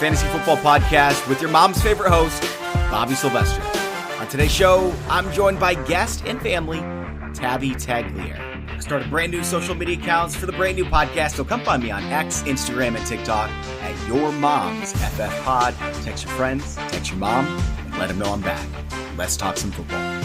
Fantasy Football Podcast with your mom's favorite host, Bobby Sylvester. On today's show, I'm joined by guest and family, Tabbie Tagliere. I started brand new social media accounts for the brand new podcast, so come find me on X, Instagram, and TikTok at Your Mom's FF Pod. Text your friends, text your mom, and let them know I'm back. Let's talk some football.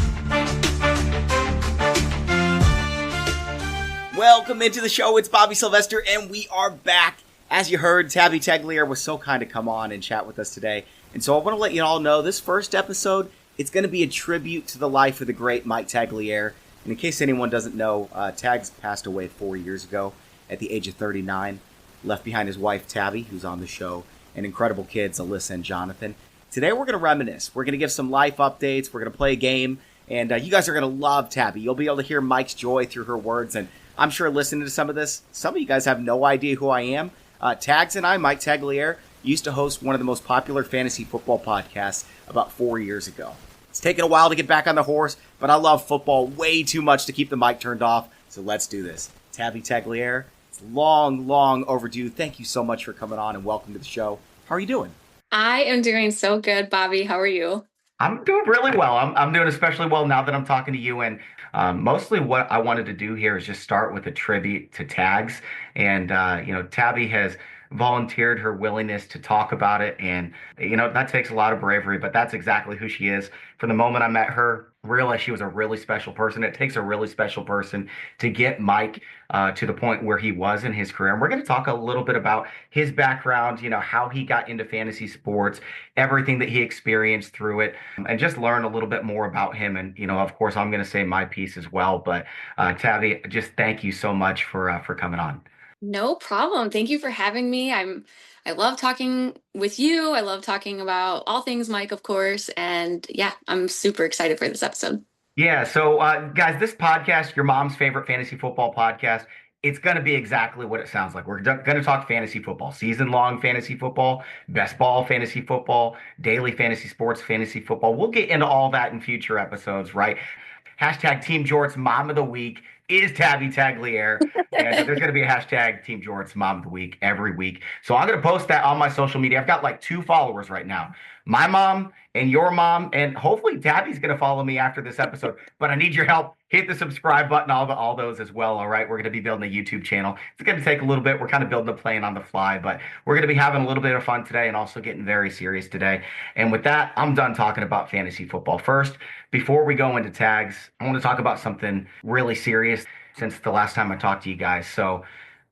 Welcome into the show. It's Bobby Sylvester, and we are back. As you heard, Tabbie Tagliere was so kind to come on and chat with us today. And so I want to let you all know this first episode, it's going to be a tribute to the life of the great Mike Tagliere. And in case anyone doesn't know, Tags passed away 4 years ago at the age of 39. Left behind his wife, Tabbie, who's on the show, and incredible kids, Alyssa and Jonathan. Today we're going to reminisce. We're going to give some life updates. We're going to play a game. And you guys are going to love Tabbie. You'll be able to hear Mike's joy through her words. And I'm sure listening to some of this, some of you guys have no idea who I am. Tags and I, Mike Tagliere, used to host one of the most popular fantasy football podcasts about 4 years ago. It's taken a while to get back on the horse, but I love football way too much to keep the mic turned off, so let's do this. Tabbie Tagliere, it's long overdue. Thank you so much for coming on and welcome to the show. How are you doing? I am doing so good, Bobby. How are you? I'm doing really well. I'm doing especially well now that I'm talking to you. And mostly what I wanted to do here is just start with a tribute to Tags. And, Tabbie has volunteered her willingness to talk about it. And, that takes a lot of bravery, but that's exactly who she is. From the moment I met her, realized she was a really special person. It takes a really special person to get Mike to the point where he was in his career. And we're going to talk a little bit about his background, how he got into fantasy sports, everything that he experienced through it, and just learn a little bit more about him. And, of course, I'm going to say my piece as well. But Tabbie, just thank you so much for coming on. No problem. Thank you for having me. I love talking with you. I love talking about all things Mike, of course. And yeah, I'm super excited for this episode. Yeah. So, guys, this podcast, your mom's favorite fantasy football podcast, it's going to be exactly what it sounds like. We're going to talk fantasy football, season-long fantasy football, best ball fantasy football, daily fantasy sports fantasy football. We'll get into all that in future episodes, right? Hashtag Team Jorts Mom of the Week is Tabbie Tagliere. And there's going to be a hashtag Team Jorts Mom of the Week every week. So I'm going to post that on my social media. I've got like 2 followers right now. My mom and your mom, and hopefully Tabbie's going to follow me after this episode. But I need your help. Hit the subscribe button, all those as well, all right? We're going to be building a YouTube channel. It's going to take a little bit. We're kind of building a plane on the fly, but we're going to be having a little bit of fun today and also getting very serious today. And with that, I'm done talking about fantasy football. First, before we go into tags, I want to talk about something really serious since the last time I talked to you guys. So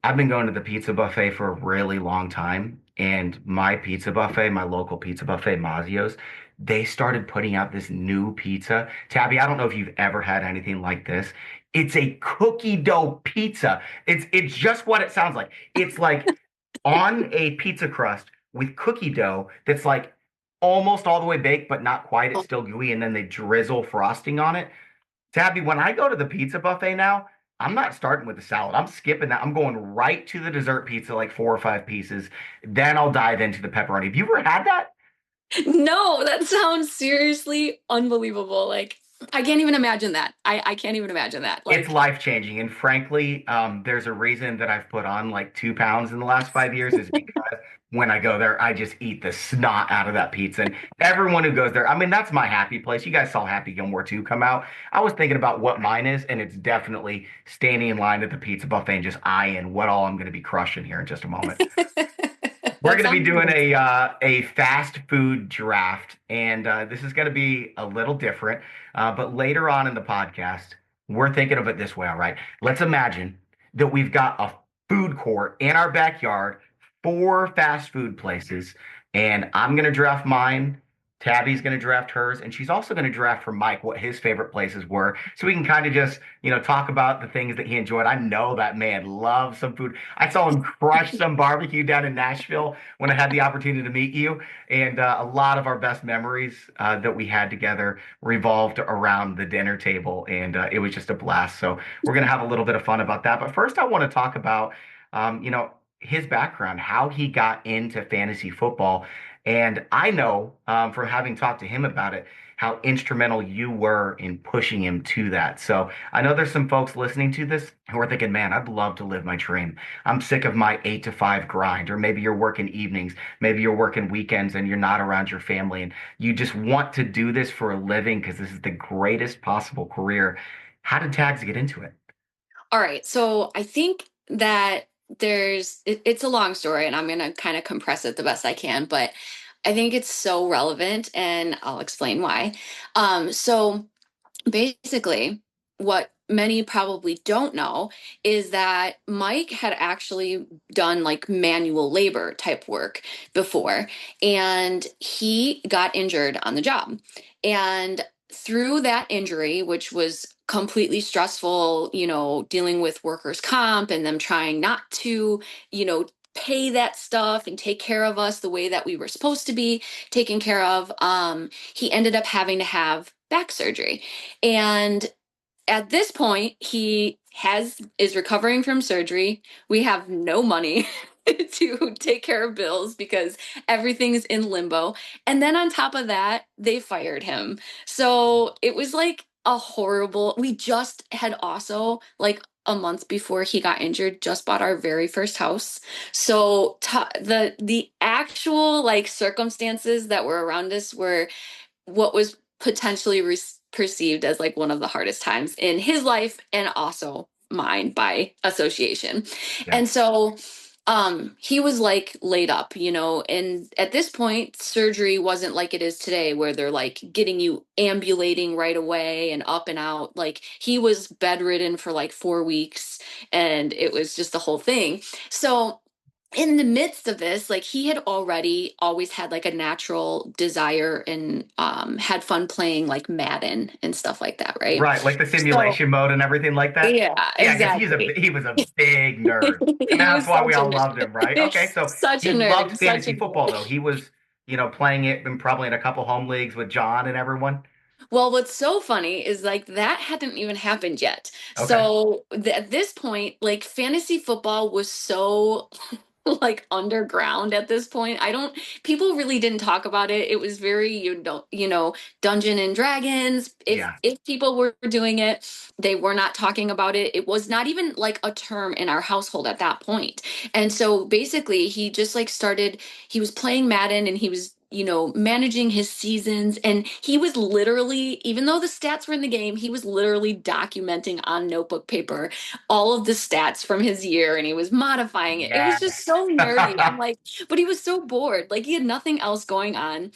I've been going to the pizza buffet for a really long time. And my pizza buffet, my local pizza buffet, Mazio's, they started putting out this new pizza. Tabbie, I don't know if you've ever had anything like this. It's a cookie dough pizza. It's just what it sounds like. It's like on a pizza crust with cookie dough that's like almost all the way baked, but not quite. It's still gooey, and then they drizzle frosting on it. Tabbie, when I go to the pizza buffet now, I'm not starting with the salad. I'm skipping that. I'm going right to the dessert pizza, like 4 or 5 pieces. Then I'll dive into the pepperoni. Have you ever had that? No, that sounds seriously unbelievable. Like, I can't even imagine that. I can't even imagine that. Like, it's life-changing. And frankly, there's a reason that I've put on like 2 pounds in the last 5 years is because when I go there, I just eat the snot out of that pizza. And everyone who goes there, I mean, that's my happy place. You guys saw Happy Gilmore 2 come out. I was thinking about what mine is, and it's definitely standing in line at the pizza buffet and just eyeing what all I'm going to be crushing here in just a moment. We're going to be doing a fast food draft, and this is going to be a little different. But later on in the podcast, we're thinking of it this way, all right? Let's imagine that we've got a food court in our backyard, 4 fast food places, and I'm going to draft mine. Tabbie's going to draft hers, and she's also going to draft for Mike what his favorite places were, so we can kind of just, talk about the things that he enjoyed. I know that man loves some food. I saw him crush some barbecue down in Nashville when I had the opportunity to meet you, and a lot of our best memories that we had together revolved around the dinner table, and it was just a blast. So we're going to have a little bit of fun about that. But first, I want to talk about, his background, how he got into fantasy football. And I know from having talked to him about it, how instrumental you were in pushing him to that. So I know there's some folks listening to this who are thinking, man, I'd love to live my dream. I'm sick of my 8 to 5 grind, or maybe you're working evenings, maybe you're working weekends and you're not around your family and you just want to do this for a living because this is the greatest possible career. How did Tags get into it? All right. So I think that it's a long story and I'm going to kind of compress it the best I can, but I think it's so relevant and I'll explain why. So basically, what many probably don't know is that Mike had actually done like manual labor type work before, and he got injured on the job. And through that injury, which was completely stressful, dealing with workers' comp and them trying not to, pay that stuff and take care of us the way that we were supposed to be taken care of, he ended up having to have back surgery. And at this point, he is recovering from surgery. We have no money to take care of bills because everything's in limbo. And then on top of that, they fired him. So it was like a horrible. We just had also, like, a month before he got injured, just bought our very first house. So the actual like circumstances that were around us were what was potentially perceived as like one of the hardest times in his life and also mine by association. Yeah. And so he was like laid up, and at this point surgery wasn't like it is today where they're like getting you ambulating right away and up and out. Like he was bedridden for like 4 weeks and it was just the whole thing. So in the midst of this, like he had already always had like a natural desire and had fun playing like Madden and stuff like that, right? Right, like the So simulation mode and everything like that. yeah, Yeah, because exactly. he was a big nerd, and He that's was why we such a all loved him, right? nerd. Okay, so Such a he loved nerd, such a fantasy football nerd. though. He was, playing it and probably in a couple home leagues with John and everyone. Well, what's so funny is like that hadn't even happened yet. Okay. So at this point, like fantasy football was so like underground at this point. I don't People really didn't talk about it. It was very, Dungeon and Dragons. If Yeah. if people were doing it, they were not talking about it. It was not even like a term in our household at that point. And so basically he just like he was playing Madden and he was managing his seasons. And he was literally, even though the stats were in the game, he was literally documenting on notebook paper all of the stats from his year and he was modifying it. It was just Yes. so nerdy. I'm like, but he was so bored. Like he had nothing else going on.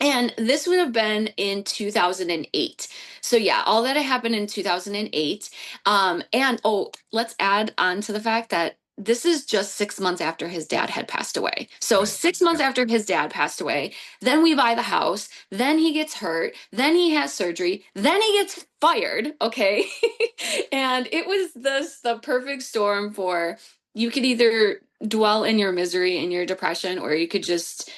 And this would have been in 2008. So yeah, all that had happened in 2008. And oh, let's add on to the fact that this is just 6 months after his dad had passed away. So Right. 6 months Yep. after his dad passed away, then we buy the house, then he gets hurt, then he has surgery, then he gets fired. Okay. And it was the perfect storm for you could either dwell in your misery and your depression, or you could just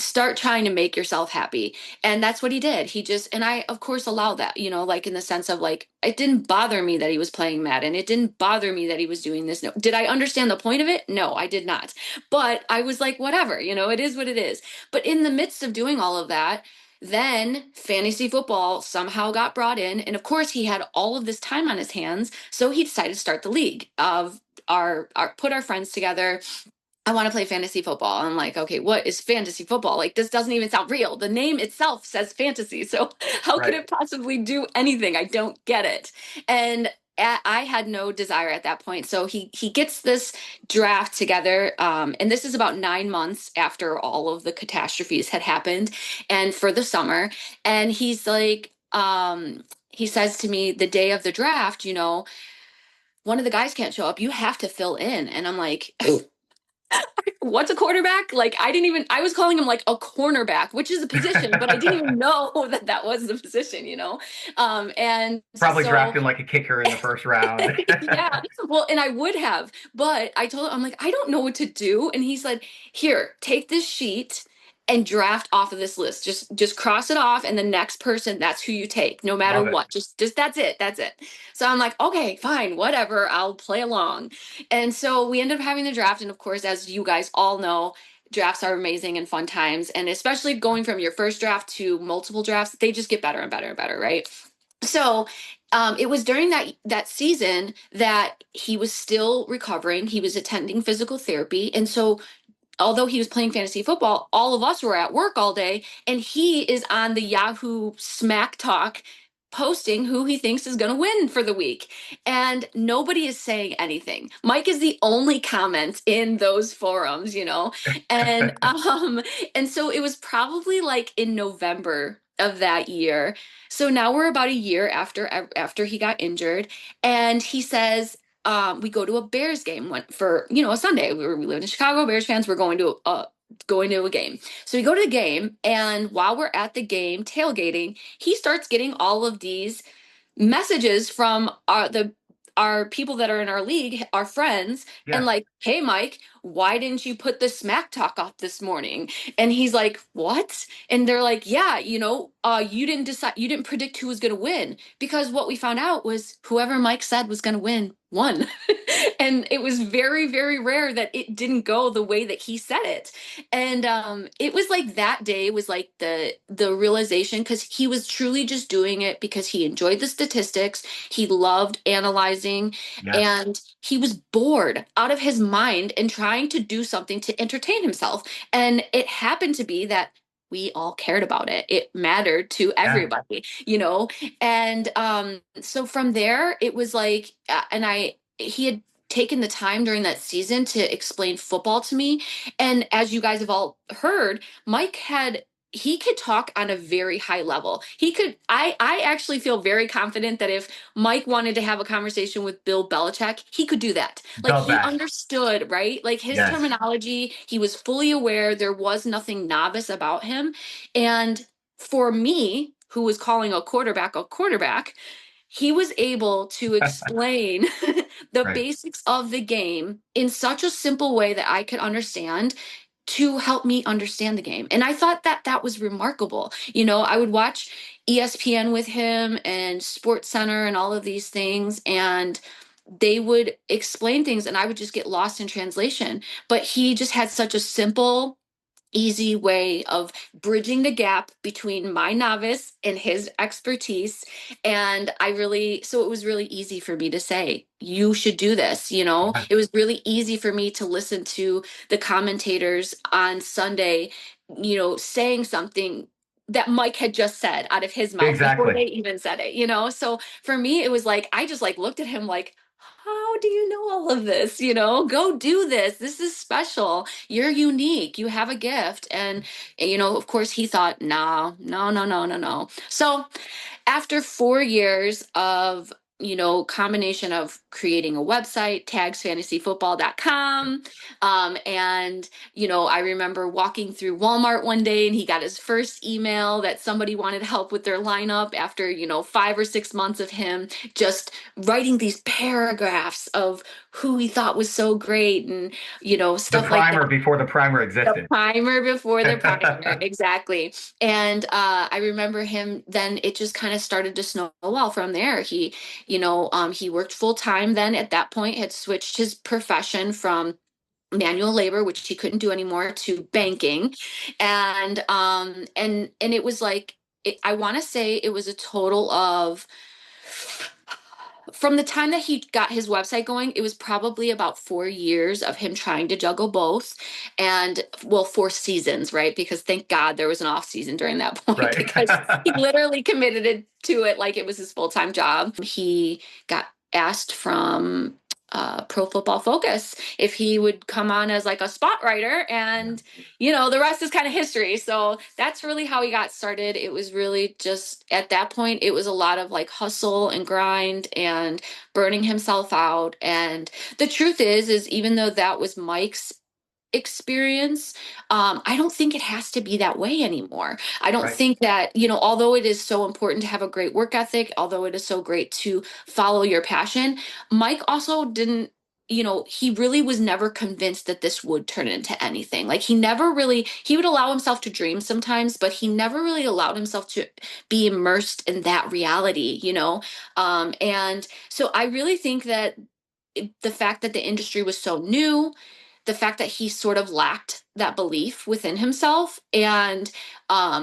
start trying to make yourself happy. And that's what he did. And I of course allow that, like in the sense of like it didn't bother me that he was playing Madden. It didn't bother me that he was doing this. No. Did I understand the point of it? No, I did not. But I was like, whatever, it is what it is. But in the midst of doing all of that, then fantasy football somehow got brought in. And of course he had all of this time on his hands. So he decided to start the league of our put our friends together. I want to play fantasy football. I'm like, okay, what is fantasy football? Like, this doesn't even sound real. The name itself says fantasy. So, how could Right. it possibly do anything? I don't get it. And I had no desire at that point. So, he gets this draft together. And this is about 9 months after all of the catastrophes had happened and for the summer. And he's like, he says to me the day of the draft, one of the guys can't show up. You have to fill in. And I'm like, what's a quarterback? Like, I was calling him like a cornerback, which is a position, but I didn't even know that that was the position. And Probably so, drafting like a kicker in the first round. yeah, well, and I would have, but I told him, I'm like, I don't know what to do. And he said, here, take this sheet and draft off of this list. Just cross it off. And the next person, that's who you take, no matter Love it. what. Just that's it. That's it. So I'm like, okay, fine, whatever. I'll play along. And so we ended up having the draft. And of course, as you guys all know, drafts are amazing and fun times. And especially going from your first draft to multiple drafts, they just get better and better and better, right? So it was during that season that he was still recovering. He was attending physical therapy. And so although he was playing fantasy football, all of us were at work all day, and he is on the Yahoo Smack Talk posting who he thinks is going to win for the week. And nobody is saying anything. Mike is the only comment in those forums, you know. And and so it was probably like in November of that year. So now we're about a year after he got injured, and he says, we go to a Bears game for a Sunday. We live in Chicago, Bears fans. We're going to a game. So we go to the game, and while we're at the game tailgating, he starts getting all of these messages from our people that are in our league, our friends, and Yeah. like, hey Mike, why didn't you put the smack talk up this morning? And he's like, what? And they're like, yeah, you didn't predict who was going to win, because what we found out was whoever Mike said was going to win won. And it was very, very rare that it didn't go the way that he said it. And it was like that day was like the realization, because he was truly just doing it because he enjoyed the statistics. He loved analyzing, Yes. and he was bored out of his mind and trying to do something to entertain himself. And it happened to be that we all cared about it. It mattered to Yeah. everybody, you know? And so from there, it was like, he had taken the time during that season to explain football to me. And as you guys have all heard, he could talk on a very high level. I actually feel very confident that if Mike wanted to have a conversation with Bill Belichick, he could do that. Like, The he best. understood, right? Like, his Yes. terminology, he was fully aware. There was nothing novice about him. And for me, who was calling a quarterback, he was able to explain the Right. basics of the game in such a simple way that I could understand, to help me understand the game. And I thought that that was remarkable. I would watch ESPN with him and Sports Center and all of these things, and they would explain things and I would just get lost in translation. But he just had such a simple, easy way of bridging the gap between my novice and his expertise. And so it was really easy for me to say, you should do this. Yeah. It was really easy for me to listen to the commentators on Sunday, saying something that Mike had just said out of his mouth before Exactly. they even said it. So for me, it was like, I just like looked at him like, how do you know all of this? Go do this. This is special. You're unique. You have a gift. And, of course, he thought, no, no, no, no, no, no. So after 4 years of, combination of creating a website, tagsfantasyfootball.com, and, I remember walking through Walmart one day, and he got his first email that somebody wanted help with their lineup after, 5 or 6 months of him just writing these paragraphs of who he thought was so great, and, The stuff like that. primer before the primer The existed. primer before the primer, exactly. And I remember him. Then it just kind of started to snowball from there. He worked full time. Then at that point, had switched his profession from manual labor, which he couldn't do anymore, to banking, and it was like, I want to say it was a total of, from the time that he got his website going, it was probably about 4 years of him trying to juggle both. And, well, 4 seasons, right? Because thank God there was an off season during that point, Right. because he literally committed to it like it was his full-time job. He got asked from Pro Football Focus if he would come on as like a spot writer, and the rest is kind of history. So that's really how he got started. It was really just, at that point, it was a lot of like hustle and grind and burning himself out. And the truth is even though that was Mike's experience, I don't think it has to be that way anymore. I don't Right. think that, although it is so important to have a great work ethic, although it is so great to follow your passion, Mike also didn't, he really was never convinced that this would turn into anything. Like, he would allow himself to dream sometimes, but he never really allowed himself to be immersed in that reality. And so I really think that the fact that the industry was so new, the fact that he sort of lacked that belief within himself. And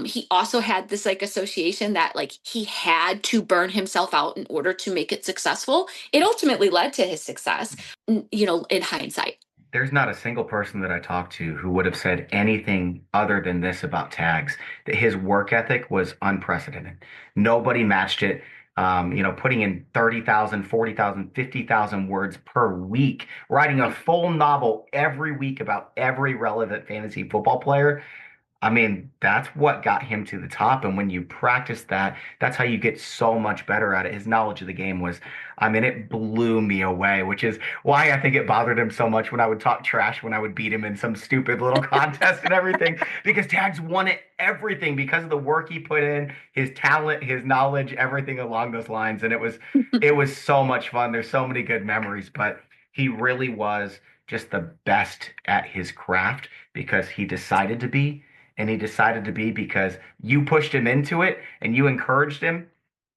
he also had this like association that like he had to burn himself out in order to make it successful. It ultimately led to his success, in hindsight. There's not a single person that I talked to who would have said anything other than this about Tags, that his work ethic was unprecedented. Nobody matched it. Putting in 30,000, 40,000, 50,000 words per week, writing a full novel every week about every relevant fantasy football player. I mean, that's what got him to the top. And when you practice that, that's how you get so much better at it. His knowledge of the game was, I mean, it blew me away, which is why I think it bothered him so much when I would talk trash, when I would beat him in some stupid little contest and everything, because Tags won it everything because of the work he put in, his talent, his knowledge, everything along those lines. And it was so much fun. There's so many good memories, but he really was just the best at his craft because he decided to be. And he decided to be because you pushed him into it and you encouraged him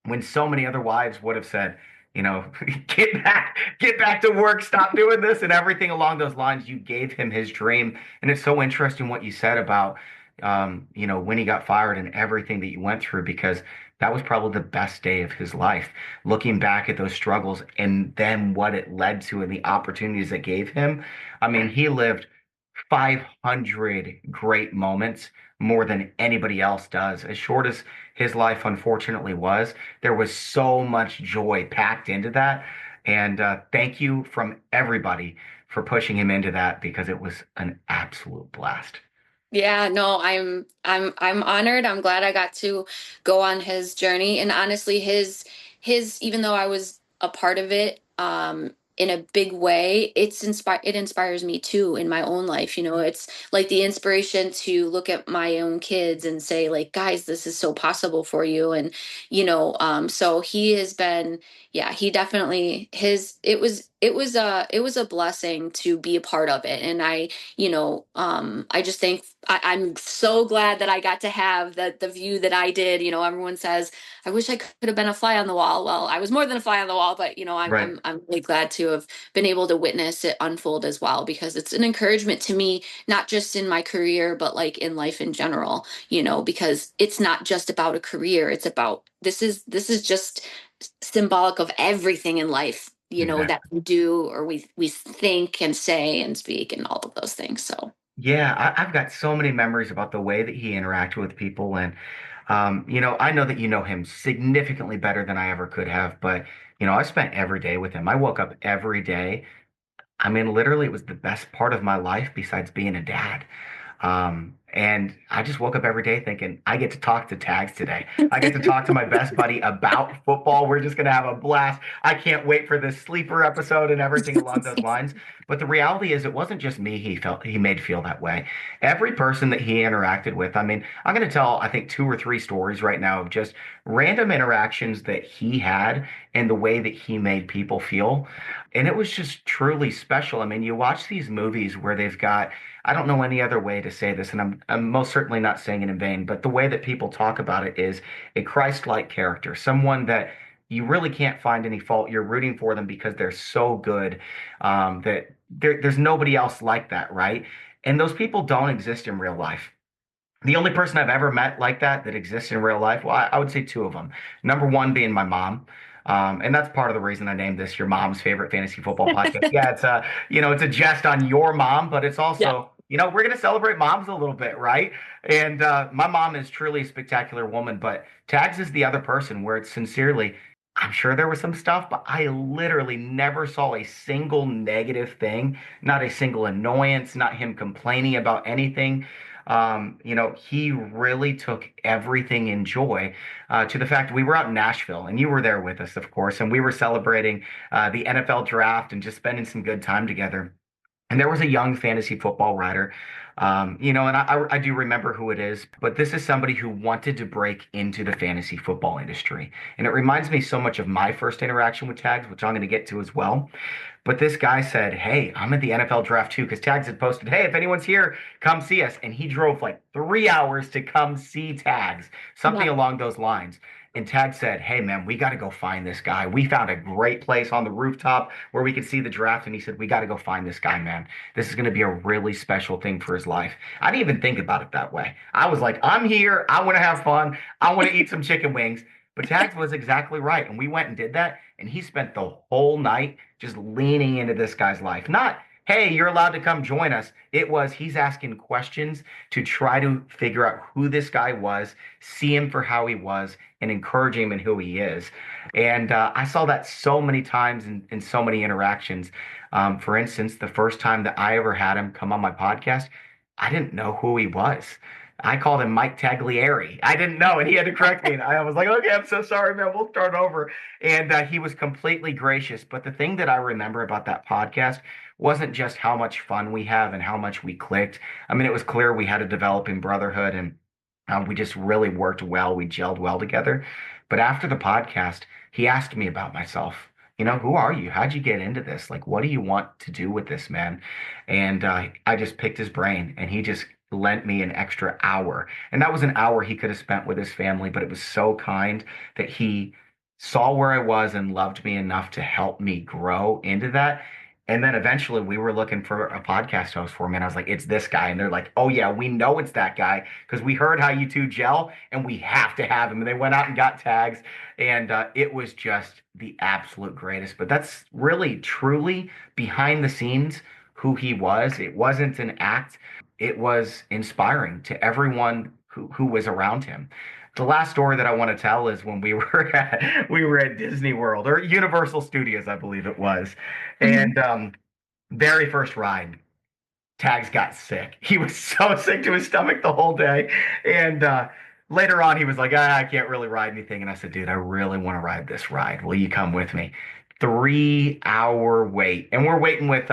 when so many other wives would have said, get back to work, stop doing this and everything along those lines. You gave him his dream. And it's so interesting what you said about, when he got fired and everything that you went through, because that was probably the best day of his life. Looking back at those struggles and then what it led to and the opportunities it gave him. I mean, he lived 500 great moments more than anybody else does. As short as his life unfortunately was, there was so much joy packed into that. And thank you from everybody for pushing him into that because it was an absolute blast. Yeah, no, I'm honored. I'm glad I got to go on his journey. And honestly, his even though I was a part of it, in a big way, it inspires me too in my own life. It's like the inspiration to look at my own kids and say, like, guys, this is so possible for you. And, so he has been, yeah, he definitely it was a blessing to be a part of it. And I just think I'm so glad that I got to have the view that I did. Everyone says, I wish I could have been a fly on the wall. Well, I was more than a fly on the wall, but I'm Right. I'm really glad to have been able to witness it unfold as well, because it's an encouragement to me, not just in my career, but like in life in general, because it's not just about a career. It's about this is just symbolic of everything in life, that Exactly. we do or we think and say and speak and all of those things. So Yeah, I've got so many memories about the way that he interacted with people. And, I know that you know him significantly better than I ever could have, but, I spent every day with him. I woke up every day. I mean, literally, it was the best part of my life besides being a dad. And I just woke up every day thinking, I get to talk to Tags today. I get to talk to my best buddy about football. We're just going to have a blast. I can't wait for this sleeper episode and everything along those lines. But the reality is, it wasn't just me he made feel that way. Every person that he interacted with, I mean, I'm going to tell, I think, 2 or 3 stories right now of just random interactions that he had and the way that he made people feel. And it was just truly special. I mean, you watch these movies where they've got, I don't know any other way to say this, and I'm most certainly not saying it in vain, but the way that people talk about it is a Christ-like character, someone that you really can't find any fault. You're rooting for them because they're so good, that there's nobody else like that, right? And those people don't exist in real life. The only person I've ever met like that exists in real life, well, I would say 2 of them. Number one being my mom. And that's part of the reason I named this your mom's favorite fantasy football podcast. Yeah, it's a jest on your mom, but it's yeah. also, we're going to celebrate moms a little bit, right? And my mom is truly a spectacular woman, but Tags is the other person where it's sincerely, I'm sure there was some stuff, but I literally never saw a single negative thing, not a single annoyance, not him complaining about anything. He really took everything in joy, to the fact we were out in Nashville and you were there with us, of course, and we were celebrating the NFL draft and just spending some good time together. And there was a young fantasy football writer And I do remember who it is, but this is somebody who wanted to break into the fantasy football industry. And it reminds me so much of my first interaction with Tags, which I'm going to get to as well. But this guy said, "Hey, I'm at the NFL draft too," because Tags had posted, "Hey, if anyone's here, come see us." And he drove like 3 hours to come see Tags, something Yeah. along those lines. And Tag said, "Hey, man, we got to go find this guy. We found a great place on the rooftop where we could see the draft." And he said, "We got to go find this guy, man. This is going to be a really special thing for his life." I didn't even think about it that way. I was like, "I'm here. I want to have fun. I want to eat some chicken wings." But Tags was exactly right. And we went and did that. And he spent the whole night just leaning into this guy's life. Not, "Hey, you're allowed to come join us." It was, he's asking questions to try to figure out who this guy was, see him for how he was, and encourage him in who he is. And I saw that so many times in so many interactions. For instance, the first time that I ever had him come on my podcast, I didn't know who he was. I called him Mike Tagliere. I didn't know, and he had to correct me. And I was like, "Okay, I'm so sorry, man. We'll start over." And he was completely gracious. But the thing that I remember about that podcast wasn't just how much fun we have and how much we clicked. I mean, it was clear we had a developing brotherhood, and we just really worked well. We gelled well together. But after the podcast, he asked me about myself. Who are you? How'd you get into this? Like, what do you want to do with this, man? And I just picked his brain, and he just lent me an extra hour. And that was an hour he could have spent with his family, but it was so kind that he saw where I was and loved me enough to help me grow into that. And then eventually we were looking for a podcast host for me. And I was like, "It's this guy." And they're like, "Oh, yeah, we know it's that guy because we heard how you two gel and we have to have him." And they went out and got Tags. And it was just the absolute greatest. But that's really, truly behind the scenes who he was. It wasn't an act, it was inspiring to everyone who was around him. The last story that I want to tell is when we were at Disney World or Universal Studios, I believe it was, Mhm. and very first ride, Tags got sick. He was so sick to his stomach the whole day, and later on, he was like, "I can't really ride anything." And I said, "Dude, I really want to ride this ride. Will you come with me?" 3 hour wait, and we're waiting with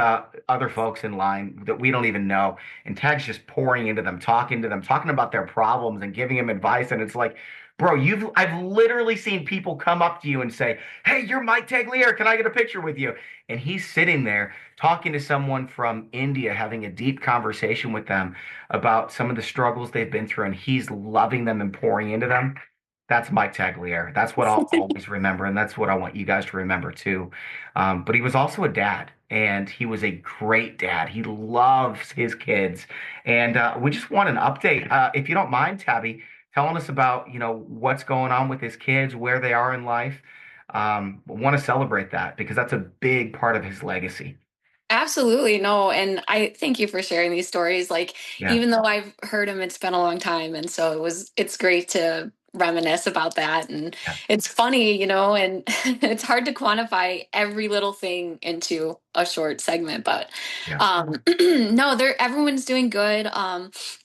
other folks in line that we don't even know. And Tag's just pouring into them, talking to them, talking about their problems and giving them advice. And it's like, bro, I've literally seen people come up to you and say, "Hey, you're Mike Tagliere. Can I get a picture with you?" And he's sitting there talking to someone from India, having a deep conversation with them about some of the struggles they've been through, and he's loving them and pouring into them. That's Mike Tagliere. That's what I'll always remember, and that's what I want you guys to remember too. But he was also a dad, and he was a great dad. He loves his kids, and we just want an update. If you don't mind, Tabby, telling us about what's going on with his kids, where they are in life. Want to celebrate that because that's a big part of his legacy. Absolutely. No. And I thank you for sharing these stories. Like, Yeah, even though I've heard them, it's been a long time. And so it's great to reminisce about that. And yeah, it's funny, and it's hard to quantify every little thing into a short segment, but yeah. no, everyone's doing good.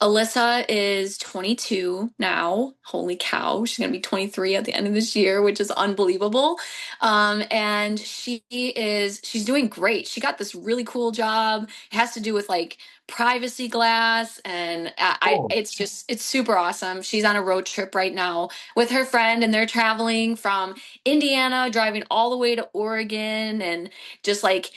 Alyssa is 22 now. Holy cow. She's going to be 23 at the end of this year, which is unbelievable. And she's doing great. She got this really cool job. It has to do with like privacy glass, and Oh, it's super awesome. She's on a road trip right now with her friend, and they're traveling from Indiana, driving all the way to Oregon, and just like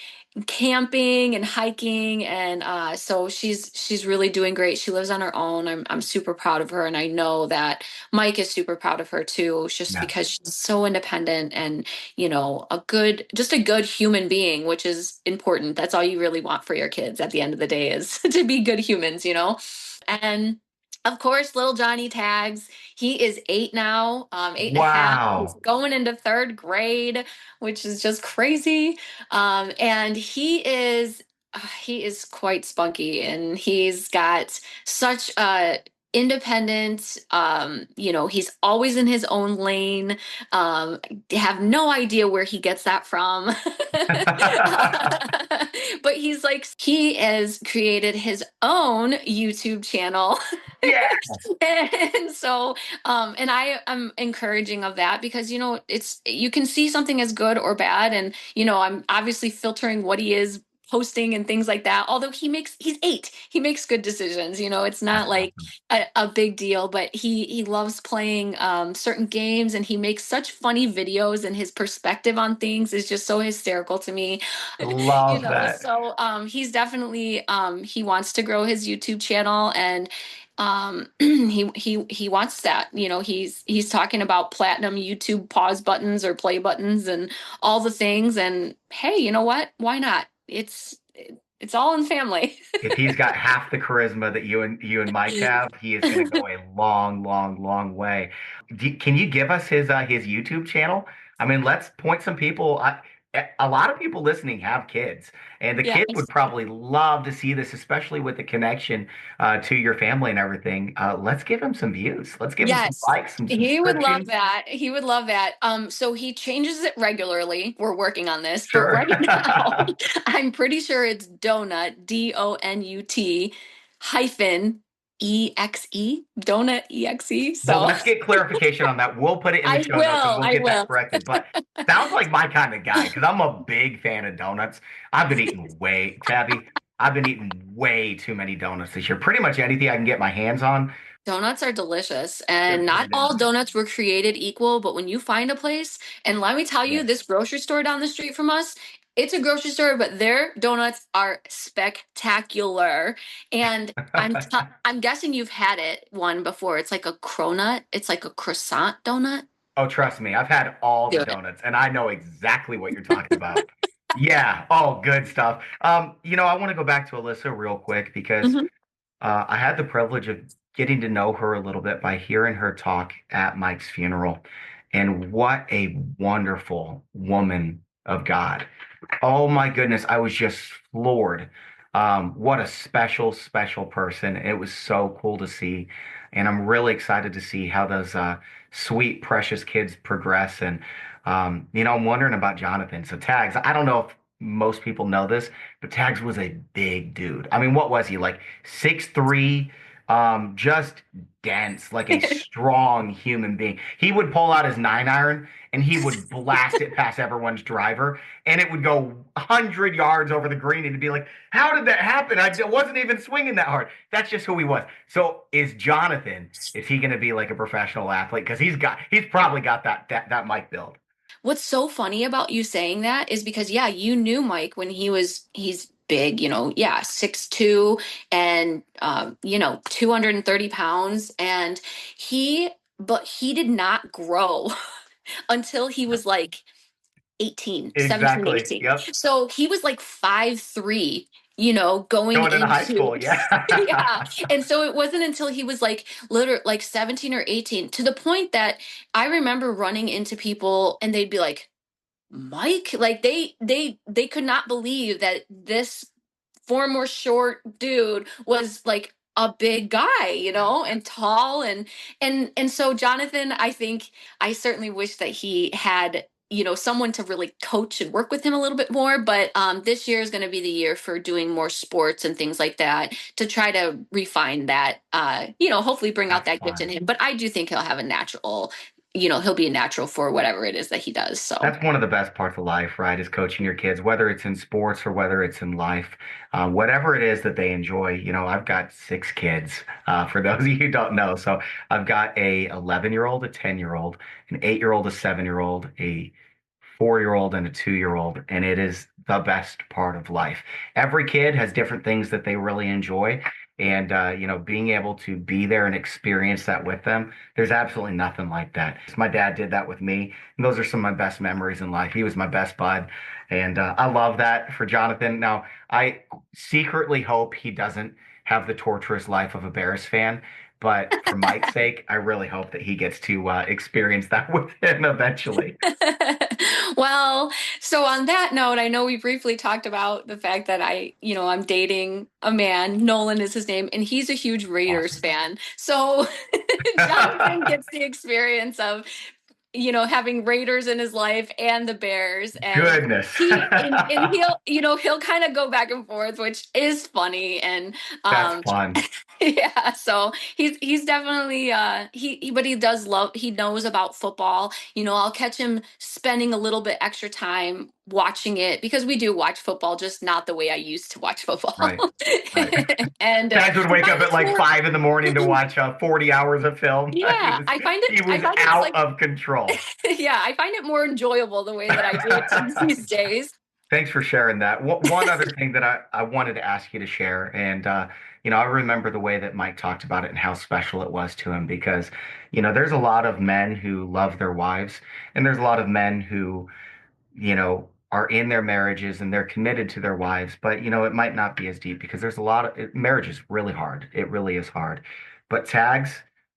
camping and hiking. And so she's really doing great. She lives on her own. I'm super proud of her, and I know that Mike is super proud of her too, just yeah, because she's so independent and just a good human being, which is important. That's all you really want for your kids at the end of the day, is to be good humans. And of course, little Johnny Tags, he is 8 now, 8 and a half. He's wow. going into third grade, which is just crazy. And he is quite spunky, and he's got such a independent, he's always in his own lane. Have no idea where he gets that from. But he has created his own YouTube channel. Yeah. And so and I am encouraging of that, because you can see something as good or bad, and I'm obviously filtering what he is posting and things like that. Although he's 8, he makes good decisions. It's That's not like awesome. a big deal, but he loves playing certain games, and he makes such funny videos, and his perspective on things is just so hysterical to me. Love that. So he's definitely he wants to grow his YouTube channel, and he wants that. He's talking about platinum YouTube pause buttons or play buttons and all the things. And hey, you know what? Why not? It's all in family. If he's got half the charisma that you and Mike have, he is going to go a long, long, long way. Can you give us his YouTube channel? I mean, let's point some people. A lot of people listening have kids, and the kids would Yes. probably love to see this, especially with the connection to your family and everything. Let's give him some views. Let's give him some Yes. likes, some He would love subscriptions. that. He would love that. So he changes it regularly. We're working on this, but Sure. right now I'm pretty sure it's donut, DONUT hyphen EXE, donut EXE. Well, So let's get clarification on that. We'll put it in the show notes and we'll I get that will. corrected. But sounds like my kind of guy because I'm a big fan of donuts. I've been eating way too many donuts this year. Pretty much anything I can get my hands on. Donuts are delicious, They're and not good, all isn't it? donuts were created equal, but when you find a place, and let me tell you, Yes. this grocery store down the street from us, it's a grocery store, but their donuts are spectacular. And I'm guessing you've had one before. It's like a cronut. It's like a croissant donut. Oh, trust me, I've had all the Do it. donuts and I know exactly what you're talking about. Yeah. Oh, good stuff. I want to go back to Alyssa real quick because Mhm. I had the privilege of getting to know her a little bit by hearing her talk at Mike's funeral. And what a wonderful woman of God. Oh my goodness, I was just floored. What a special, special person. It was so cool to see. And I'm really excited to see how those sweet, precious kids progress. And, I'm wondering about Jonathan. So, Tags, I don't know if most people know this, but Tags was a big dude. I mean, what was he? Like 6'3", just dense, like a strong human being. He would pull out his 9 iron and he would blast it past everyone's driver, and it would go 100 yards over the green. And he'd be like, "How did that happen? I wasn't even swinging that hard." That's just who he was. So, is he going to be like a professional athlete? Because he's probably got that Mike build. What's so funny about you saying that is because, yeah, you knew Mike when he's big, yeah, 6'2", and 230 pounds. And but he did not grow until he was like 18, 17, Exactly. 18. Yep. So he was like 5'3", going Going into high into, school. Yeah. yeah. And so it wasn't until he was like literally like 17 or 18, to the point that I remember running into people and they'd be like, Mike, like they could not believe that this former short dude was like a big guy, and tall. And so Jonathan, I think, I certainly wish that he had, someone to really coach and work with him a little bit more. But this year is going to be the year for doing more sports and things like that, to try to refine that, hopefully bring out That's that gift in fun. him. But I do think he'll have a natural, he'll be a natural for whatever it is that he does. So That's one of the best parts of life, right? Is coaching your kids, whether it's in sports or whether it's in life, whatever it is that they enjoy. I've got 6 kids, for those of you who don't know. So I've got a 11-year-old, a 10-year-old, an 8-year-old, a 7-year-old, a 4-year-old, and a 2-year-old, and it is the best part of life. Every kid has different things that they really enjoy. And being able to be there and experience that with them, there's absolutely nothing like that. My dad did that with me, and those are some of my best memories in life. He was my best bud, and I love that for Jonathan. Now, I secretly hope he doesn't have the torturous life of a Bears fan, but for Mike's sake, I really hope that he gets to experience that with him eventually. well, so on that note, I know we briefly talked about the fact that I'm dating a man. Nolan is his name, and he's a huge Raiders Awesome. fan. So Jonathan gets the experience of, having Raiders in his life and the Bears. And Goodness. and he'll kind of go back and forth, which is funny. And That's um fun. yeah, so he's definitely but he knows about football. I'll catch him spending a little bit extra time watching it, because we do watch football, just not the way I used to watch football. Right. Right. And Guys would I wake find up at it's like more, 5 in the morning to watch 40 hours of film. yeah, He I was find it's out like, of control. yeah, I find it more enjoyable the way that I do it these days. Thanks for sharing that. One other thing that I wanted to ask you to share, and I remember the way that Mike talked about it and how special it was to him because, there's a lot of men who love their wives, and there's a lot of men who are in their marriages and they're committed to their wives, but it might not be as deep because there's a lot of marriage is really hard. It really is hard. But Tags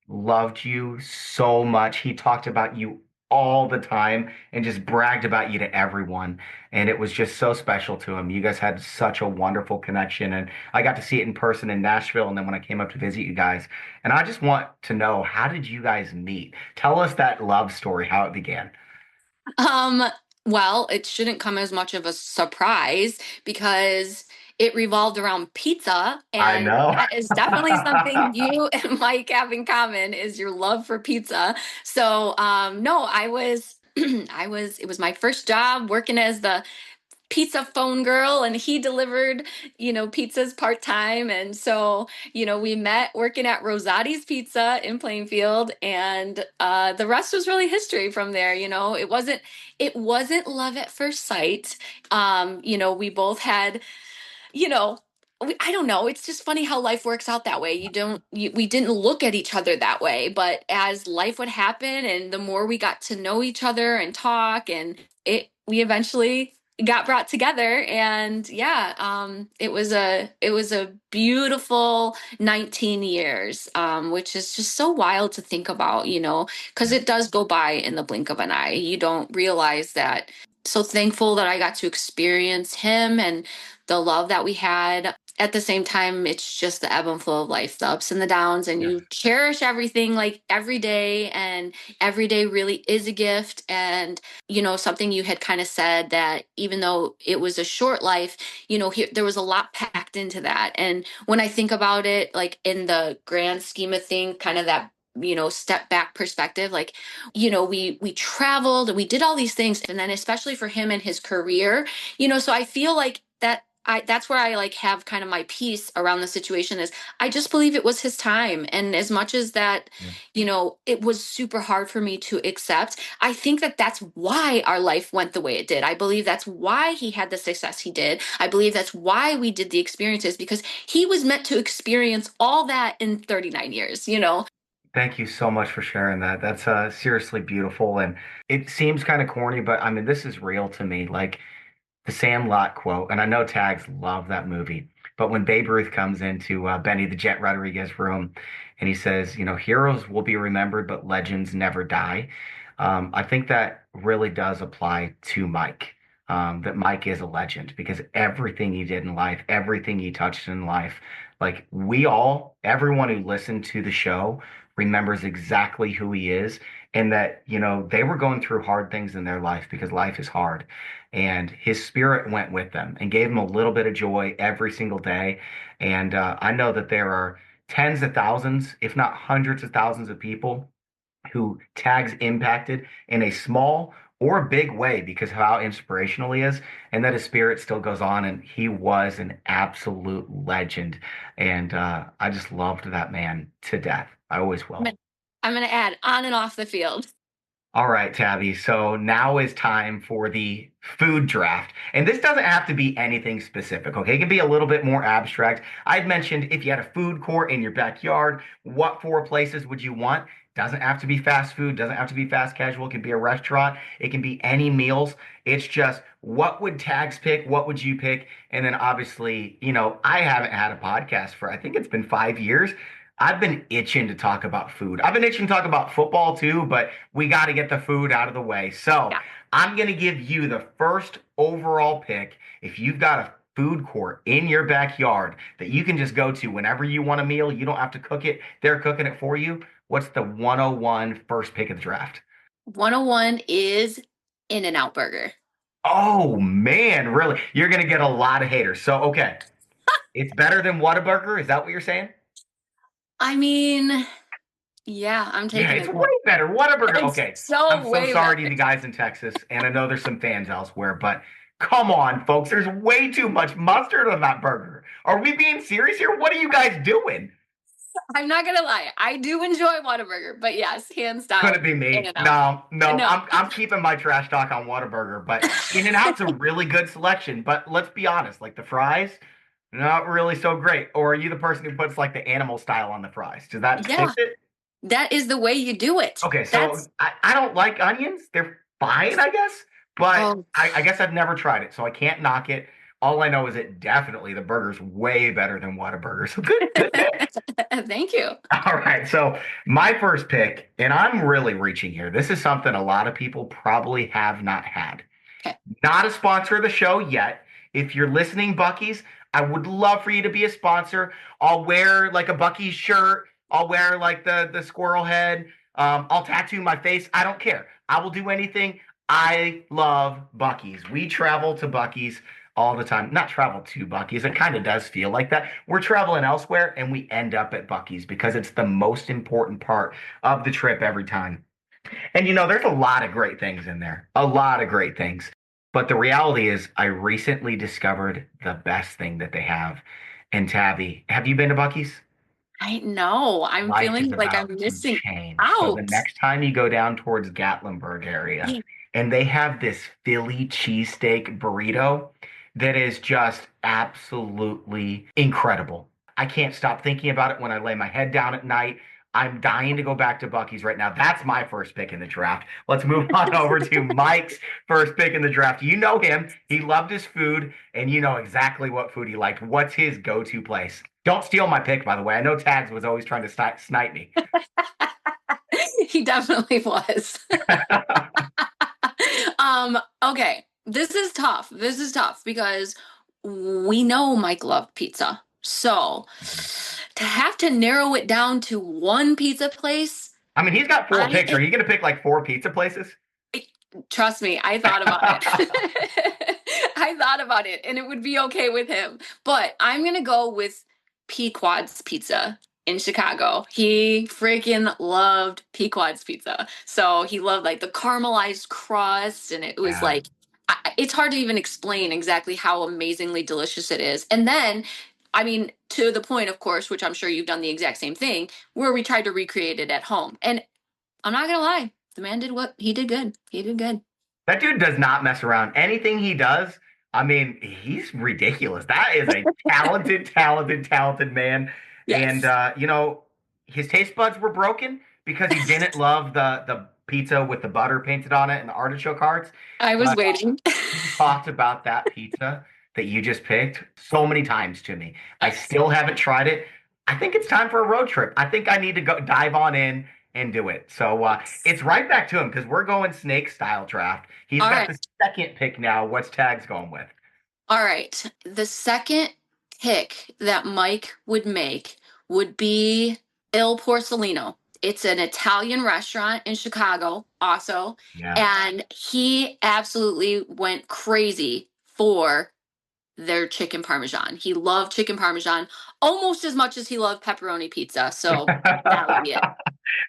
loved you so much. He talked about you all the time and just bragged about you to everyone. And it was just so special to him. You guys had such a wonderful connection. And I got to see it in person in Nashville. And then when I came up to visit you guys, and I just want to know, how did you guys meet? Tell us that love story, how it began. Um, well, it shouldn't come as much of a surprise because it revolved around pizza, I and know. that is definitely something you and Mike have in common is your love for pizza. So, no, I was it was my first job working as the pizza phone girl, and he delivered pizzas part-time. And so we met working at Rosati's Pizza in Plainfield, and the rest was really history from there. It wasn't love at first sight. We both had, you know, I don't know. It's just funny how life works out that way. We didn't look at each other that way, but as life would happen, and the more we got to know each other and talk, and we eventually got brought together. And yeah, it was a beautiful 19 years, which is just so wild to think about, because it does go by in the blink of an eye. You don't realize that. So thankful that I got to experience him and the love that we had. At the same time, it's just the ebb and flow of life, the ups and the downs, and Yes. you cherish everything like every day, and every day really is a gift. And something you had kind of said, that even though it was a short life, there was a lot packed into that. And when I think about it, like in the grand scheme of things, kind of that step back perspective, like we traveled and we did all these things, and then especially for him and his career, so I feel like that's where I like have kind of my peace around the situation, is I just believe it was his time. And as much as that, Yeah. it was super hard for me to accept, I think that that's why our life went the way it did. I believe that's why he had the success he did. I believe that's why we did the experiences, because he was meant to experience all that in 39 years. Thank you so much for sharing that. That's seriously beautiful. And it seems kind of corny, but I mean, this is real to me. Like the Sam Lott quote, and I know Tags love that movie, but when Babe Ruth comes into Benny the Jet Rodriguez room and he says, heroes will be remembered, but legends never die. I think that really does apply to Mike. That Mike is a legend because everything he did in life, everything he touched in life, like everyone who listened to the show remembers exactly who he is, and that, they were going through hard things in their life because life is hard. And his spirit went with them and gave them a little bit of joy every single day. And I know that there are tens of thousands, if not hundreds of thousands of people who Tags impacted in a small or big way because of how inspirational he is, and that his spirit still goes on. And he was an absolute legend. And I just loved that man to death. I always I'm will. gonna, I'm gonna add on and off the field. All right, Tabby. So now is time for the food draft. And this doesn't have to be anything specific, okay? It can be a little bit more abstract. I'd mentioned if you had a food court in your backyard, what four places would you want? Doesn't have to be fast food, doesn't have to be fast casual. It can be a restaurant, it can be any meals. It's just what would Tags pick? What would you pick? And then obviously, I haven't had a podcast for I think it's been 5 years. I've been itching to talk about food. I've been itching to talk about football too, but we got to get the food out of the way. So Yeah. I'm going to give you the first overall pick. If you've got a food court in your backyard that you can just go to whenever you want a meal, you don't have to cook it, they're cooking it for you. What's the 101 first pick of the draft? 101 is In-N-Out Burger. Oh man, really? You're going to get a lot of haters. So, okay. It's better than Whataburger. Is that what you're saying? I mean, yeah, I'm Yeah, taking it's it. way better. Whataburger. It's Okay. I'm so so way sorry to better. the guys in Texas, and I know there's some fans elsewhere, but Come on, folks. There's way too much mustard on that burger. Are we being serious here? What are you guys doing? I'm not gonna lie, I do enjoy Whataburger, but yes, hands Couldn't down, be me. In-N-Out. No, no. No. I'm keeping my trash talk on Whataburger, but In-N-Out's a really good selection. But let's be honest, like the fries, not really so great. Or are you the person who puts like the animal style on the fries? Does that Yeah, fix it? that is the way you do it. Okay, so That's I don't like onions. They're fine, I guess, but oh I guess I've never tried it, so I can't knock it. All I know is it definitely the burger's way better than Whataburger. So good pick. thank you. All right, so my first pick, and I'm really reaching here. This is something a lot of people probably have not had. Okay. Not a sponsor of the show yet. If you're listening, Bucky's, I would love for you to be a sponsor. I'll wear like a Bucky's shirt. I'll wear like the squirrel head. I'll tattoo my face. I don't care. I will do anything. I love Bucky's. We travel to Bucky's all the time. Not travel to Bucky's. It kind of does feel like that. We're traveling elsewhere and we end up at Bucky's because it's the most important part of the trip every time. And there's a lot of great things in there. A lot of great things. But the reality is I recently discovered the best thing that they have. And Tabby, have you been to Bucky's? I know. I'm Life is feeling like about I'm to missing change. So the out. next time you go down towards Gatlinburg area, Yeah. and they have this Philly cheesesteak burrito that is just absolutely incredible. I can't stop thinking about it when I lay my head down at night. I'm dying to go back to Bucky's right now. That's my first pick in the draft. Let's move on over to Mike's first pick in the draft. You know him. He loved his food, and you know exactly what food he liked. What's his go-to place? Don't steal my pick, by the way. I know Tags was always trying to snipe me. He definitely was. Okay. This is tough. This is tough because we know Mike loved pizza. So to have to narrow it down to one pizza place, I mean, he's got four picks. Are you going to pick like four pizza places? trust me, I thought about it. I thought about it and it would be okay with him. But I'm going to go with Pequod's Pizza in Chicago. He freaking loved Pequod's Pizza. So he loved like the caramelized crust and it was Yeah. like it's hard to even explain exactly how amazingly delicious it is. And then I mean, to the point, of course, which I'm sure you've done the exact same thing, where we tried to recreate it at home. And I'm not gonna lie, the man did what he did good. He did good. That dude does not mess around. Anything he does, I mean, he's ridiculous. That is a talented, talented man. Yes. And his taste buds were broken because he didn't love the pizza with the butter painted on it and the artichoke hearts. I was But waiting. he talked about that pizza that you just picked so many times to me. I still haven't tried it. I think it's time for a road trip. I think I need to go dive on in and do it. So it's right back to him because we're going snake style draft. He's All got right. the second pick now. What's Tags going with? All right. The second pick that Mike would make would be Il Porcellino. It's an Italian restaurant in Chicago, also. Yeah. And he absolutely went crazy for their chicken parmesan. He loved chicken parmesan almost as much as he loved pepperoni pizza. So that would be it.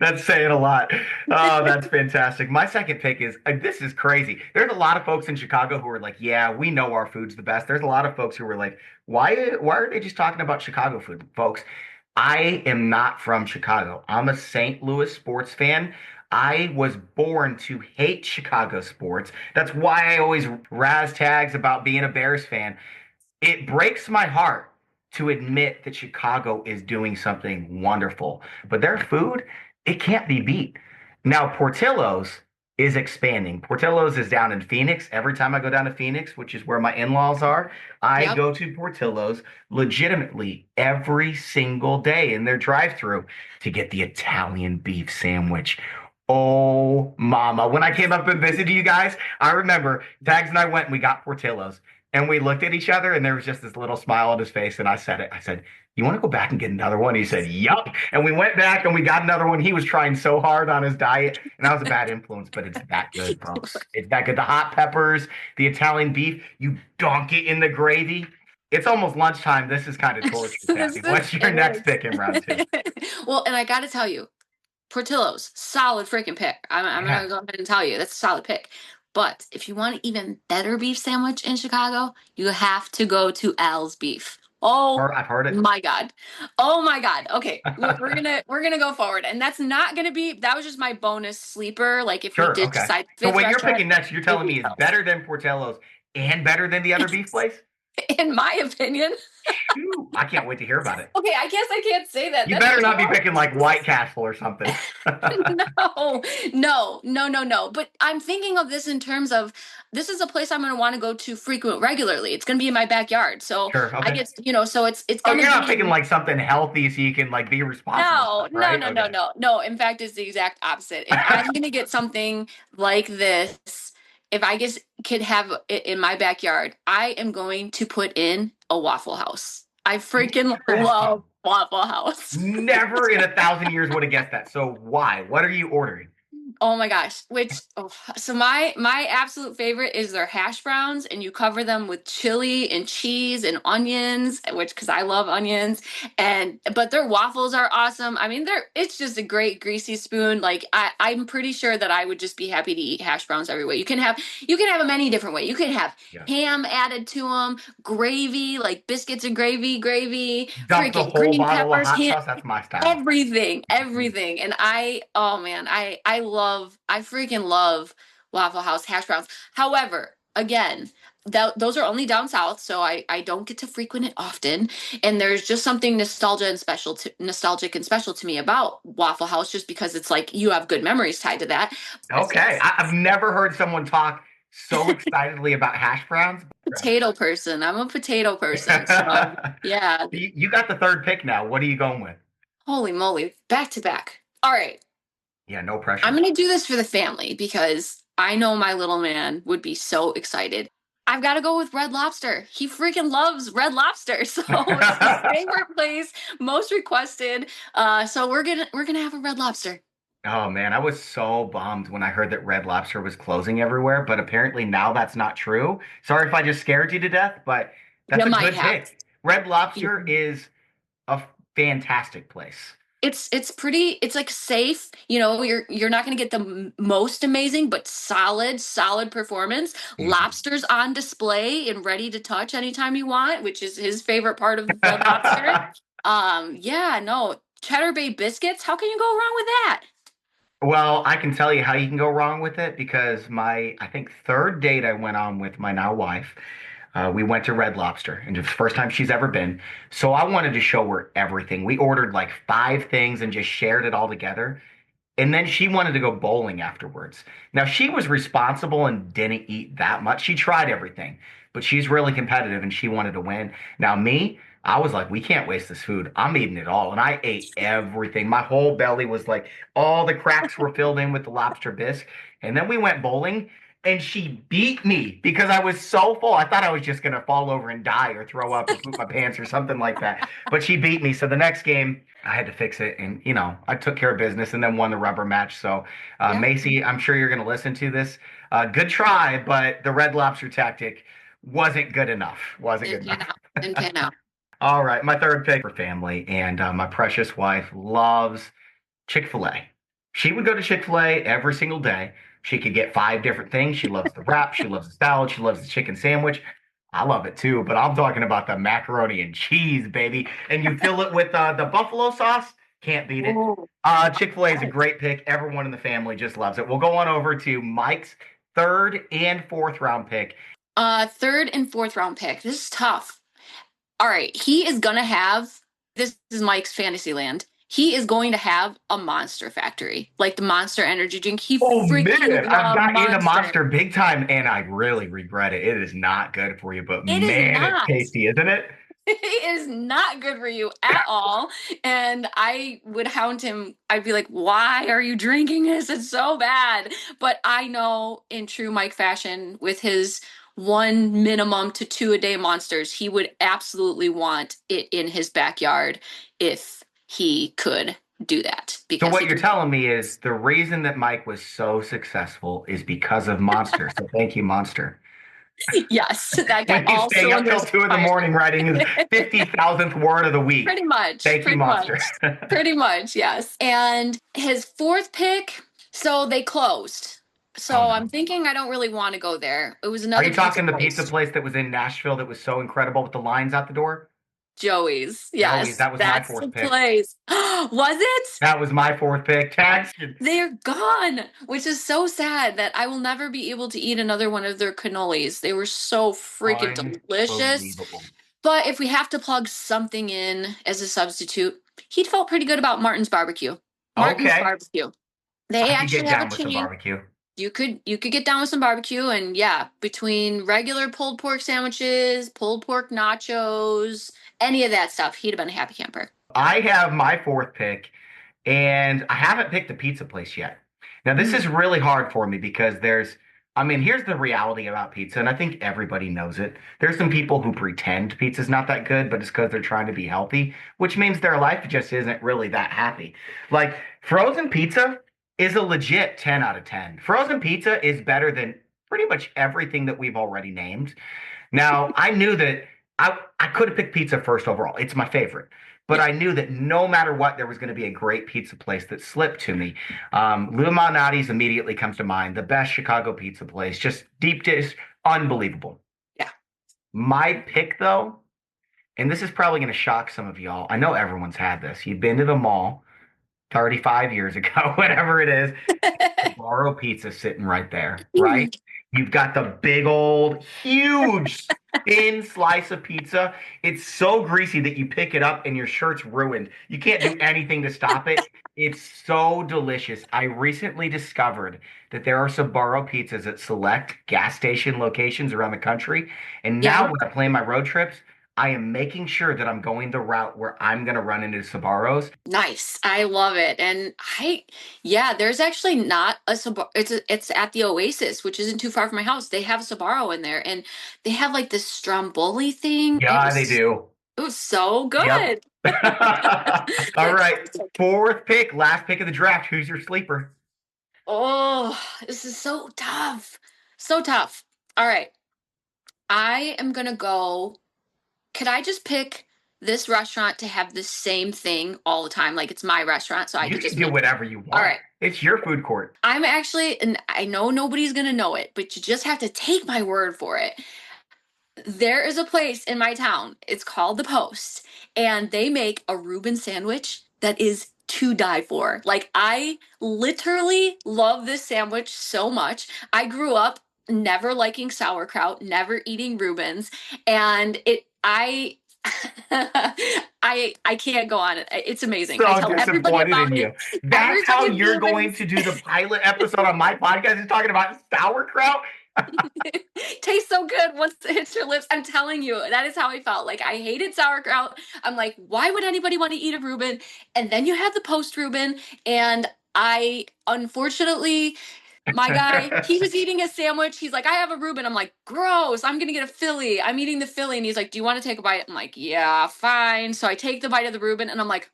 That's saying a lot. Oh, that's fantastic. My second pick is this is crazy. There's a lot of folks in Chicago who are like, yeah, we know our food's the best. There's a lot of folks who are like, why are they just talking about Chicago food, folks? I am not from Chicago. I'm a St. Louis sports fan. I was born to hate Chicago sports. That's why I always razz Tags about being a Bears fan. It breaks my heart to admit that Chicago is doing something wonderful, but their food, it can't be beat. Now, Portillo's is expanding. Portillo's is down in Phoenix. Every time I go down to Phoenix, which is where my in-laws are, I go to Portillo's legitimately every single day in their drive-thru to get the Italian beef sandwich. Oh, mama. When I came up and visited you guys, I remember Tags and I went and we got Portillo's. And we looked at each other, and there was just this little smile on his face. And I said it. I said, "You want to go back and get another one?" He said, "Yup." And we went back and we got another one. He was trying so hard on his diet, and I was a bad influence, but it's that good, folks. It's that good. The hot peppers, the Italian beef, you dunk it in the gravy. It's almost lunchtime. This is kind of torture. What's your next pick in round two? Well, and I got to tell you, Portillo's, solid freaking pick. I'm going to go ahead and tell you, that's a solid pick. But if you want an even better beef sandwich in Chicago, you have to go to Al's Beef. Oh, I've heard it. my God. Oh my God. Okay. We're gonna go forward. And that's not gonna be, that was just my bonus sleeper. Like if we Sure. did Okay. decide So fifth what you're restaurant, picking next, you're it'd telling be me is Al's. better than Portillo's and better than the other beef place? In my opinion. Shoot, I can't wait to hear about it. Okay, I guess I can't say that. You That's better not be too picking like White Castle or something. No. But I'm thinking of this in terms of this is a place I'm going to want to go to regularly. It's going to be in my backyard, so Sure. I Okay. get so it's Oh, going you're to not be picking like something healthy so you can like be responsible no, stuff, no, right? no, no, Okay. no, no. In fact, it's the exact opposite. If I'm going to get something like this, if I just could have it in my backyard, I am going to put in a Waffle House. I freaking Interesting. love Waffle House. Never in 1,000 years would have guessed that. So why? What are you ordering? Oh my gosh. So my absolute favorite is their hash browns, and you cover them with chili and cheese and onions, which because I love onions. But their waffles are awesome. I mean, it's just a great greasy spoon. Like I'm pretty sure that I would just be happy to eat hash browns every way. You can have them any different way. You can have Yeah. ham added to them, gravy, like biscuits and gravy, Dump the freaking whole green bottle of peppers, hot ham, sauce. That's my style. everything. And oh man, I freaking love Waffle House hash browns. However, again, those are only down south, so I don't get to frequent it often. And there's just something nostalgic and special to me about Waffle House, just because it's like you have good memories tied to that. But Okay. yes, I've never heard someone talk so excitedly about hash browns. potato person. I'm a potato person. So yeah, You got the third pick now. What are you going with? holy moly, back to back. All right. Yeah, no I'm pressure. going to do this for the family because I know my little man would be so excited. I've got to go with Red Lobster. He freaking loves Red Lobster. So it's his favorite place, most requested. So we're gonna have a Red Lobster. Oh man, I was so bummed when I heard that Red Lobster was closing everywhere, but apparently now that's not true. Sorry if I just scared you to death, but that's You a might good have. pick. Red Lobster is a fantastic place. It's pretty. It's like safe. You're not going to get the most amazing, but solid performance. Mhm. Lobsters on display and ready to touch anytime you want, which is his favorite part of Red Lobster. Yeah, no, Cheddar Bay biscuits. How can you go wrong with that? Well, I can tell you how you can go wrong with it because I think, third date I went on with my now wife, we went to Red Lobster, and it's the first time she's ever been. So I wanted to show her everything. We ordered like 5 things and just shared it all together. And then she wanted to go bowling afterwards. Now, she was responsible and didn't eat that much. She tried everything, but she's really competitive and she wanted to win. Now, me, I was like, we can't waste this food. I'm eating it all. And I ate everything. My whole belly was like, all the cracks were filled in with the lobster bisque. And then we went bowling and she beat me because I was so full. I thought I was just going to fall over and die or throw up or poop my pants or something like that. But she beat me. So the next game, I had to fix it, and I took care of business, and then won the rubber match. So, Yeah, Macy, I'm sure you're going to listen to this. Good try, but the Red Lobster tactic wasn't good enough. Wasn't good didn't pan enough. out. Didn't pan out. All right, my third pick for family, and my precious wife loves Chick-fil-A. She would go to Chick-fil-A every single day. She could get 5 different things. She loves the wrap. She loves the salad. She loves the chicken sandwich. I love it too, but I'm talking about the macaroni and cheese, baby. And you fill it with the buffalo sauce. Can't beat it. Ooh. Chick-fil-A is a great pick. Everyone in the family just loves it. We'll go on over to Mike's third and fourth round pick. Third and fourth round pick. This is tough. All right, he is gonna have this is Mike's Fantasyland. He is going to have a Monster Factory, like the Monster Energy drink. He Oh freaking man, I've loves got into Monster. Monster big time, and I really regret it. It is not good for you, but It is man, it's not. tasty, isn't it? It is not good for you at all. And I would hound him. I'd be like, why are you drinking this? It's so bad. But I know in true Mike fashion, with his 1 minimum to 2 a day monsters, he would absolutely want it in his backyard if he could do that. So Because what he you're can. telling me is the reason that Mike was so successful is because of Monster. So thank you, Monster. Yes, that got When he's all staying up till cylinders 2 in the morning fired. writing his 50,000th word of the week. Pretty much. Thank you, Pretty Monster. much. Pretty much, yes. And his fourth pick, so they closed. So Oh I'm no. thinking I don't really want to go there. It was Are another you pizza talking the pizza place. place that was in Nashville that was so incredible with the lines out the door? Joey's. Joey's. Yes, That was my that's the fourth pick. place. Was it? That was my fourth pick. Tags. They're gone, which is so sad that I will never be able to eat another one of their cannolis. They were so freaking delicious. Unbelievable. But if we have to plug something in as a substitute, he felt pretty good about Martin's Barbecue. Martin's Okay. Barbecue. They I could actually get have a down with some chain. barbecue. You could get down with some barbecue, and yeah, between regular pulled pork sandwiches, pulled pork nachos, any of that stuff, he'd have been a happy camper. I have my fourth pick, and I haven't picked a pizza place yet. Now, this is Mm. really hard for me because I mean, here's the reality about pizza, and I think everybody knows it. There's some people who pretend pizza's not that good, but it's because they're trying to be healthy, which means their life just isn't really that happy. Like, frozen pizza is a legit 10 out of 10. Frozen pizza is better than pretty much everything that we've already named. Now, I knew that I could have picked pizza first overall. It's my favorite. But Yeah, I knew that no matter what, there was going to be a great pizza place that slipped to me. Lou Malnati's immediately comes to mind. The best Chicago pizza place, just deep dish, unbelievable. yeah. My pick, though, and this is probably going to shock some of y'all. I know everyone's had this. You've been to the mall 35 years ago, whatever it is. Sbarro pizza sitting right there, right? You've got the big old, huge, thin slice of pizza. It's so greasy that you pick it up and your shirt's ruined. You can't do anything to stop it. It's so delicious. I recently discovered that there are Sbarro pizzas at select gas station locations around the country. And now Yeah. when I plan my road trips, I am making sure that I'm going the route where I'm going to run into Sbarros. Nice. I love it. And yeah, there's actually not a Sbarro. It's at the Oasis, which isn't too far from my house. They have a Sbarro in there, and they have like this Stromboli thing. It Yeah, they was do. it was so Yep. good. All right. Fantastic. Fourth pick, last pick of the draft. Who's your sleeper? Oh, this is so tough. So tough. All right. I am gonna go. Could I just pick this restaurant to have the same thing all the time? Like it's my restaurant, so I You could can just do make. whatever you All want. right. It's your food court. I'm actually, and I know nobody's gonna know it, but you just have to take my word for it. There is a place in my town. It's called The Post, and they make a Reuben sandwich that is to die for. Like I literally love this sandwich so much. I grew up never liking sauerkraut, never eating Reubens, and I can't go on it. It's amazing. I So tell everybody disappointed in about it. you. That's Every time how you you're going Reubens to do the pilot episode on my podcast is talking about sauerkraut. tastes so good once it hits your lips. I'm telling you, that is how I felt. Like I hated sauerkraut. I'm like, why would anybody want to eat a Reuben? And then you have the post Reuben, and I unfortunately, my guy, he was eating a sandwich. He's like, I have a Reuben. I'm like, gross. I'm gonna get a Philly. I'm eating the Philly, and he's like, do you want to take a bite? I'm like, yeah, fine. So I take the bite of the Reuben, and I'm like,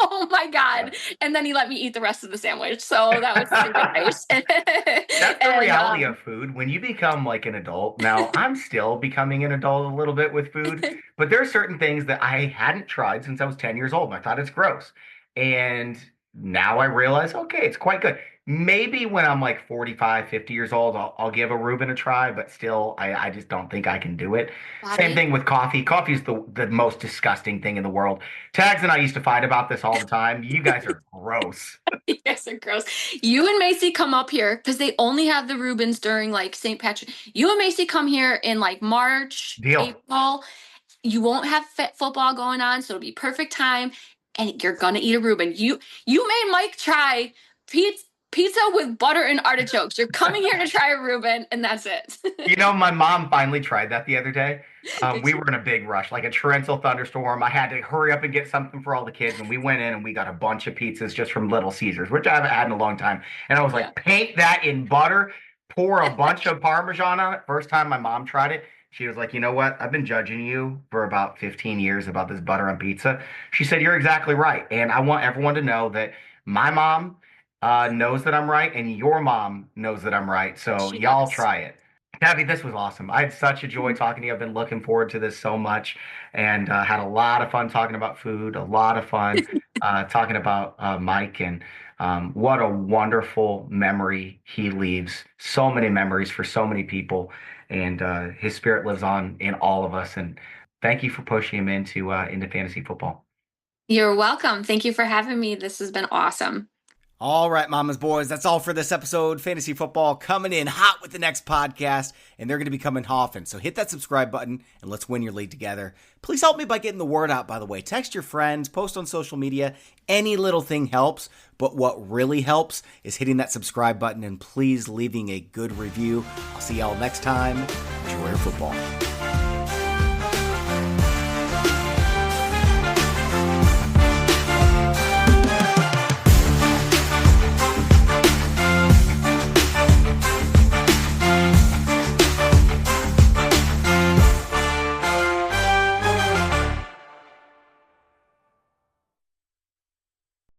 oh my god! And then he let me eat the rest of the sandwich. So that was super nice. That's the and reality of food. When you become like an adult, now I'm still becoming an adult a little bit with food, but there are certain things that I hadn't tried since I was 10 years old. And I thought it's gross. And now I realize, okay, it's quite good. Maybe when I'm like 45, 50 years old, I'll give a Reuben a try, but still, I just don't think I can do it. Same Bobby, thing with coffee. Coffee is the most disgusting thing in the world. Tags and I used to fight about this all the time. You guys are gross. you guys are gross. You and Macy come up here because they only have the Reubens during like St. Patrick. You and Macy come here in like March, Deal. April. You won't have football going on, so it'll be perfect time. And you're gonna eat a Reuben. You made Mike try pizza with butter and artichokes. You're coming here to try a Reuben, and that's it. You know, my mom finally tried that the other day. Did We she? were in a big rush, like a torrential thunderstorm. I had to hurry up and get something for all the kids, and we went in and we got a bunch of pizzas just from Little Caesars, which I haven't had in a long time. And I was Yeah. like, paint that in butter, pour a bunch of Parmesan on it. First time my mom tried it, she was like, you know what? I've been judging you for about 15 years about this butter on pizza. She said, you're exactly right. And I want everyone to know that my mom knows that I'm right, and your mom knows that I'm right. So She y'all does. try it. Tabby, this was awesome. I had such a joy talking to you. I've been looking forward to this so much and had a lot of fun talking about food, a lot of fun talking about Mike. And What a wonderful memory he leaves. So many memories for so many people, and his spirit lives on in all of us. And thank you for pushing him into fantasy football. You're welcome. Thank you for having me. This has been awesome. All right, mamas, boys, that's all for this episode. Fantasy football coming in hot with the next podcast, and they're going to be coming often. So hit that subscribe button, and let's win your league together. Please help me by getting the word out, by the way. Text your friends, post on social media. Any little thing helps, but what really helps is hitting that subscribe button and please leaving a good review. I'll see y'all next time. Enjoy your football.